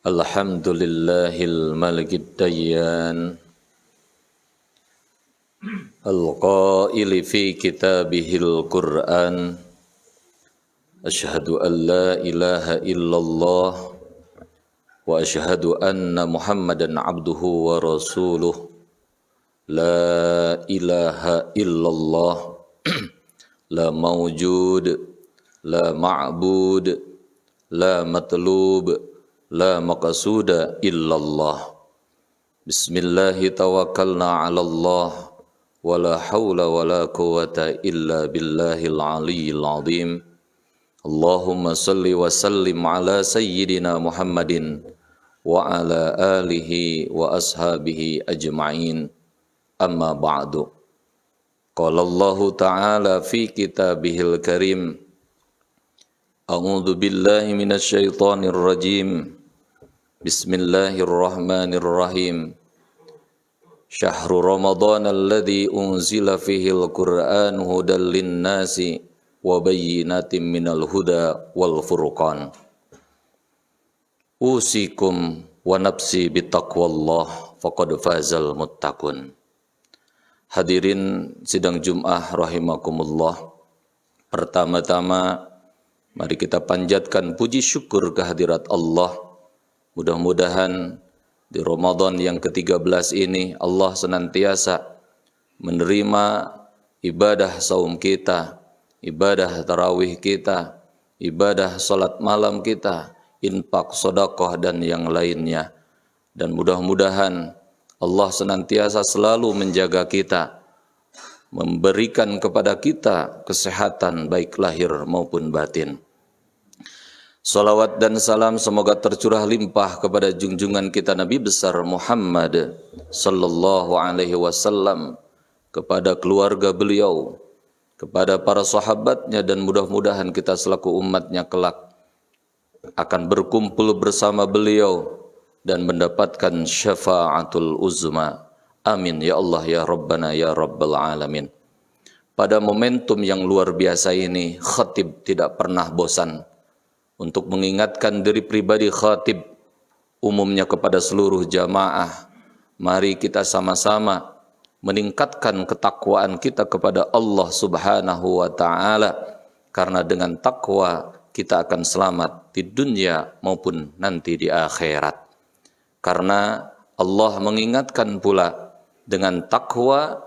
Alhamdulillahil malikid dayyan Al-qaili fi kitabihil Qur'an Ashhadu an la ilaha illallah Wa ashhadu anna Muhammadan abduhu wa rasuluh La ilaha illallah La mawjud La ma'bud La matlub La maqsuda illallah Bismillahi tawakkalna ala Allah Wa la hawla wa la quwata illa billahil aliyyil azim Allahumma salli wa sallim ala sayyidina Muhammadin Wa ala alihi wa ashabihi ajma'in Amma ba'du Qala Allah ta'ala fi kitabihil karim A'udzu billahi minasy syaithanir rajim. Bismillahirrahmanirrahim. Syahrul Ramadan alladzi unzila fihil Qur'an hudal linnasi wa bayyinatin minal huda wal furqan. Usikum wa nafsi bittaqwallah faqad fazal muttaqun. Hadirin sidang Jum'ah rahimakumullah. Pertama-tama mari kita panjatkan puji syukur kehadirat Allah. Mudah-mudahan di Ramadan yang ke-13 ini Allah senantiasa menerima ibadah saum kita, ibadah tarawih kita, ibadah salat malam kita, infak, sedekah dan yang lainnya. Dan mudah-mudahan Allah senantiasa selalu menjaga kita, memberikan kepada kita kesehatan baik lahir maupun batin. Salawat dan salam semoga tercurah limpah kepada junjungan kita Nabi besar Muhammad sallallahu alaihi wasallam, kepada keluarga beliau, kepada para sahabatnya, dan mudah-mudahan kita selaku umatnya kelak akan berkumpul bersama beliau dan mendapatkan syafaatul uzma. Amin ya Allah ya Rabbana ya Rabbal alamin. Pada momentum yang luar biasa ini, khatib tidak pernah bosan untuk mengingatkan diri pribadi khatib, umumnya kepada seluruh jamaah. Mari kita sama-sama meningkatkan ketakwaan kita kepada Allah subhanahu wa ta'ala, karena dengan takwa kita akan selamat di dunia maupun nanti di akhirat. Karena Allah mengingatkan pula dengan takwa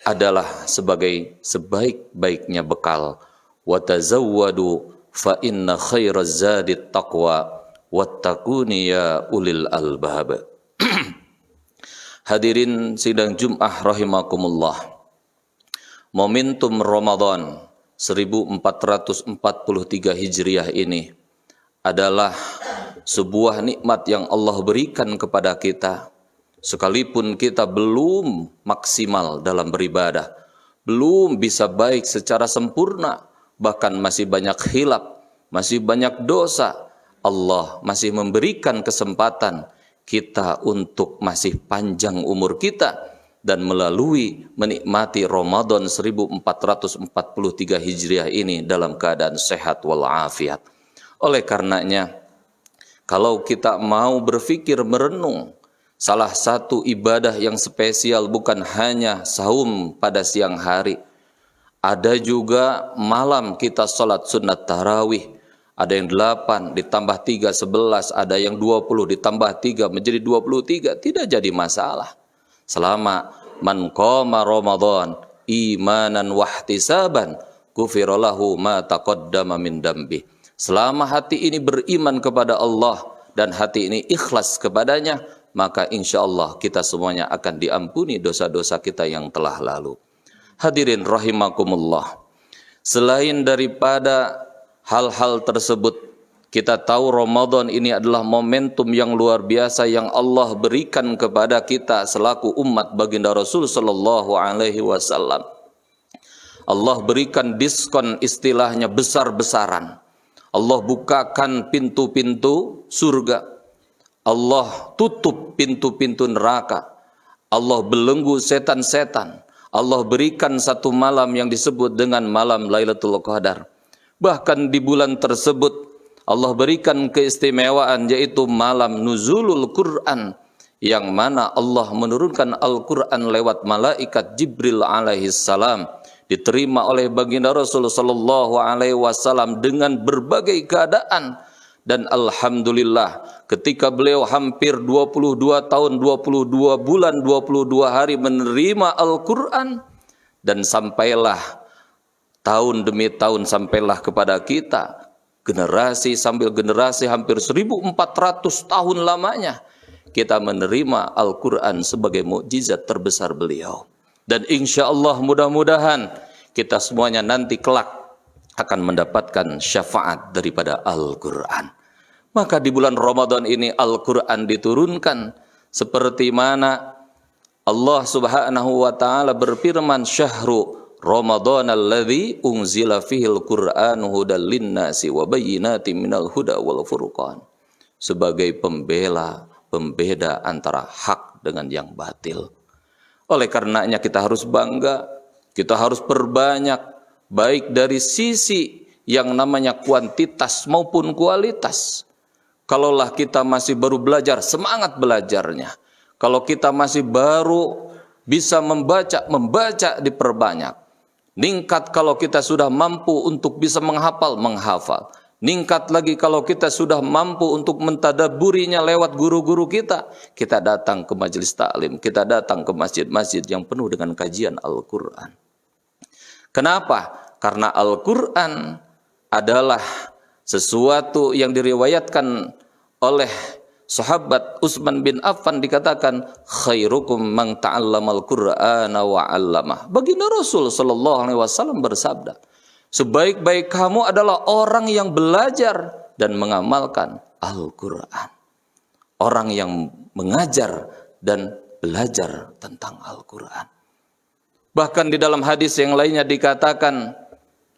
adalah sebagai sebaik-baiknya bekal. Wa tazawwadu fa inna khairaz zadit taqwa wattaquni ya ulil albab. Hadirin sidang Jum'ah rahimakumullah. Momentum Ramadan 1443 Hijriah ini adalah sebuah nikmat yang Allah berikan kepada kita. Sekalipun kita belum maksimal dalam beribadah, belum bisa baik secara sempurna, bahkan masih banyak khilaf, masih banyak dosa, Allah masih memberikan kesempatan kita untuk masih panjang umur kita dan melalui menikmati Ramadan 1443 Hijriah ini dalam keadaan sehat walafiat. Oleh karenanya, kalau kita mau berpikir merenung, salah satu ibadah yang spesial bukan hanya saum pada siang hari. Ada juga malam kita sholat sunat tarawih. Ada yang 8 ditambah 3 11, ada yang 20 ditambah 3 menjadi 23. Tidak jadi masalah. Selama man qama Ramadan imanan wahtisaban ghufira lahu ma taqaddama min dambi. Selama hati ini beriman kepada Allah dan hati ini ikhlas kepadanya, maka insya Allah kita semuanya akan diampuni dosa-dosa kita yang telah lalu. Hadirin rahimakumullah. Selain daripada hal-hal tersebut, kita tahu Ramadan ini adalah momentum yang luar biasa yang Allah berikan kepada kita selaku umat baginda Rasul sallallahu alaihi wasallam. Allah berikan diskon, istilahnya besar-besaran. Allah bukakan pintu-pintu surga. Allah tutup pintu-pintu neraka. Allah belenggu setan-setan. Allah berikan satu malam yang disebut dengan malam Lailatul Qadar. Bahkan di bulan tersebut Allah berikan keistimewaan yaitu malam nuzulul Quran, yang mana Allah menurunkan Al-Quran lewat malaikat Jibril alaihissalam, diterima oleh baginda Rasul sallallahu alaihi wasallam dengan berbagai keadaan. Dan alhamdulillah ketika beliau hampir 22 tahun, 22 bulan, 22 hari menerima Al-Quran, dan sampailah tahun demi tahun sampailah kepada kita, generasi sambil generasi hampir 1400 tahun lamanya kita menerima Al-Quran sebagai mukjizat terbesar beliau. Dan insya Allah mudah-mudahan kita semuanya nanti kelak akan mendapatkan syafaat daripada Al-Quran. Maka di bulan Ramadan ini Al-Quran diturunkan seperti mana Allah subhanahu wa ta'ala berfirman, syahru Ramadan alladzi unzila fihil Qur'anu hudal linnasi wa bayyinatin minal huda wal furqan. Sebagai pembeda antara hak dengan yang batil. Oleh karenanya kita harus bangga, kita harus perbanyak, baik dari sisi yang namanya kuantitas maupun kualitas. Kalaulah kita masih baru belajar, semangat belajarnya. Kalau kita masih baru bisa membaca diperbanyak. Ningkat kalau kita sudah mampu untuk bisa menghafal. Ningkat lagi kalau kita sudah mampu untuk mentadaburinya lewat guru-guru kita. Kita datang ke majelis taklim, kita datang ke masjid-masjid yang penuh dengan kajian Al-Quran. Kenapa? Karena Al-Quran adalah sesuatu yang diriwayatkan oleh sahabat Utsman bin Affan, dikatakan khairukum man ta'allamal Qur'ana wa 'allamah. Baginda Rasul sallallahu alaihi wasallam bersabda, sebaik-baik kamu adalah orang yang belajar dan mengamalkan Al-Quran. Orang yang mengajar dan belajar tentang Al-Quran. Bahkan di dalam hadis yang lainnya dikatakan,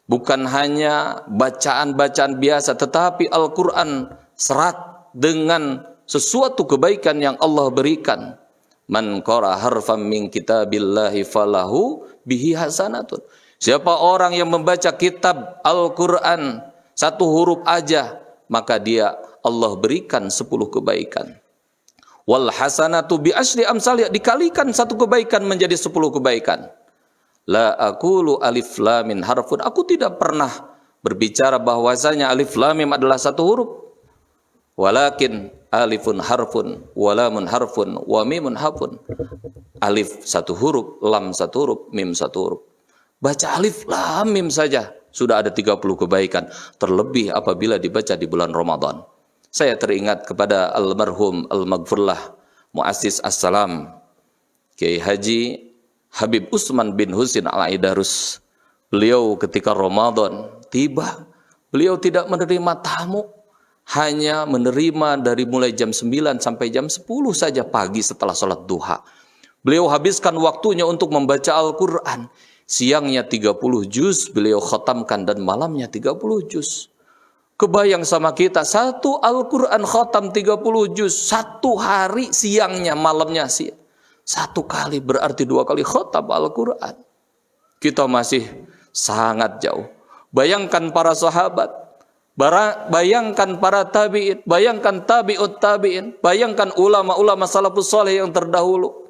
bukan hanya bacaan-bacaan biasa, tetapi Al-Quran serat dengan sesuatu kebaikan yang Allah berikan. Man qara harfan min kitabillahi falahu bihi hasanatun. Siapa orang yang membaca kitab Al-Quran satu huruf aja, maka dia Allah berikan 10 kebaikan. Wal hasanatu bi asyri amsalih, dikalikan satu kebaikan menjadi 10 kebaikan. La aqulu alif lam mim harfun, aku tidak pernah berbicara bahwasanya alif lam mim adalah satu huruf. Walakin alifun harfun, walamun harfun, wa mimun harfun. Alif satu huruf, lam satu huruf, mim satu huruf. Baca alif lam mim saja sudah ada 30 kebaikan, terlebih apabila dibaca di bulan Ramadan. Saya teringat kepada almarhum al-maghfurlah muassis as-salam Kiai Haji Habib Utsman bin Husin al-Aidarus. Beliau ketika Ramadan tiba, beliau tidak menerima tamu, hanya menerima dari mulai jam 9 sampai jam 10 saja pagi setelah sholat duha. Beliau habiskan waktunya untuk membaca Al-Quran. Siangnya 30 juz beliau khatamkan dan malamnya 30 juz. Kebayang sama kita, satu Al-Quran khatam 30 juz, satu hari siangnya malamnya sih. Satu kali berarti 2 kali khatam Al-Quran. Kita masih sangat jauh. Bayangkan para sahabat, bayangkan para tabi'in, bayangkan tabi'ut tabi'in, bayangkan ulama-ulama salafus saleh yang terdahulu.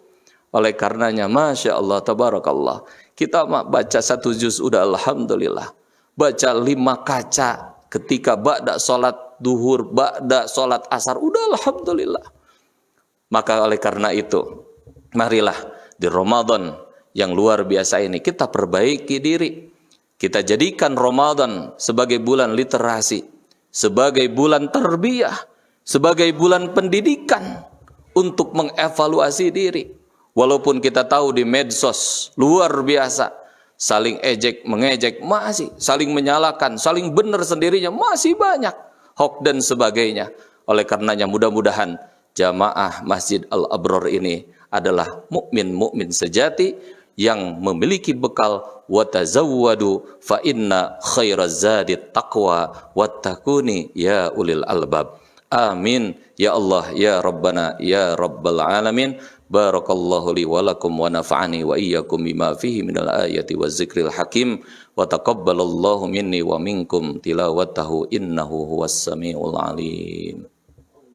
Oleh karenanya, Masya Allah, Tabarakallah, kita baca 1 juz udah alhamdulillah. Baca 5 kaca ketika ba'da sholat duhur, ba'da sholat asar, udah alhamdulillah. Maka oleh karena itu, marilah di Ramadan yang luar biasa ini kita perbaiki diri. Kita jadikan Ramadan sebagai bulan literasi, sebagai bulan tarbiyah, sebagai bulan pendidikan untuk mengevaluasi diri. Walaupun kita tahu di medsos luar biasa, saling ejek, mengejek, masih saling menyalahkan, saling benar sendirinya, masih banyak hoax dan sebagainya. Oleh karenanya mudah-mudahan jamaah Masjid Al-Abrar ini adalah mukmin-mukmin sejati yang memiliki bekal watazawwadu fa inna khairaz zadi taqwa wattaquni ya ulil albab. Amin ya Allah ya Rabbana ya Rabbal alamin. Barakallahu li wa lakum wa nafa'ani wa iyyakum bima fihi minal ayati waz zikril hakim wa taqabbalallahu minni wa minkum tilawatahu innahu huwas samiul alim.